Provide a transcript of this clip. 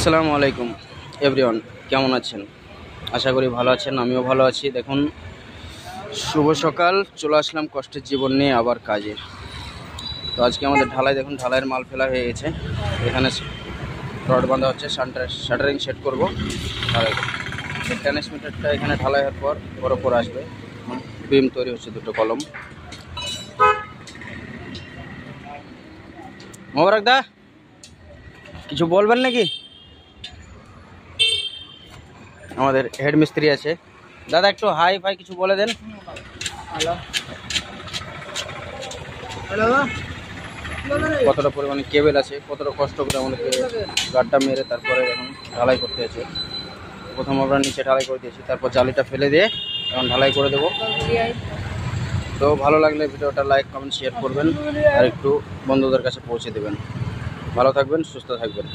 আসসালামু আলাইকুম এভরিওয়ান, কেমন আছেন? আশা করি ভালো আছেন, আমিও ভালো আছি। দেখুন, শুভ সকাল, চলে আসলাম কষ্টের জীবন নিয়ে আবার কাজে। তো আজকে আমাদের ঢালাই, দেখুন ঢালাইয়ের মাল ফেলা হয়ে গেছে। এখানে রড বাঁধা হচ্ছে, শাটারিং সেট করবো। ঢালাই ট্রান্সমিটারটা এখানে ঢালাই হওয়ার পর ওর ওপর আসবে। বিম তৈরি হচ্ছে, দুটো কলম। মোবারক দা, কিছু বলবেন নাকি? আমাদের হেড মিস্ত্রি আছে। দাদা একটু হাই ফাই কিছু বলে দেন। কতটা পরিমাণে কেবেল আছে, কতটা কষ্ট করে আমাদেরকে গাড্ডা মেরে তারপরে এখন ঢালাই করতে আছে। প্রথম আমরা নিচে ঢালাই করে দিয়েছি, তারপর জালিটা ফেলে দিয়ে এখন ঢালাই করে দেবো। তো ভালো লাগলে ভিডিওটা লাইক কমেন্ট শেয়ার করবেন আর একটু বন্ধুদের কাছে পৌঁছে দেবেন। ভালো থাকবেন, সুস্থ থাকবেন।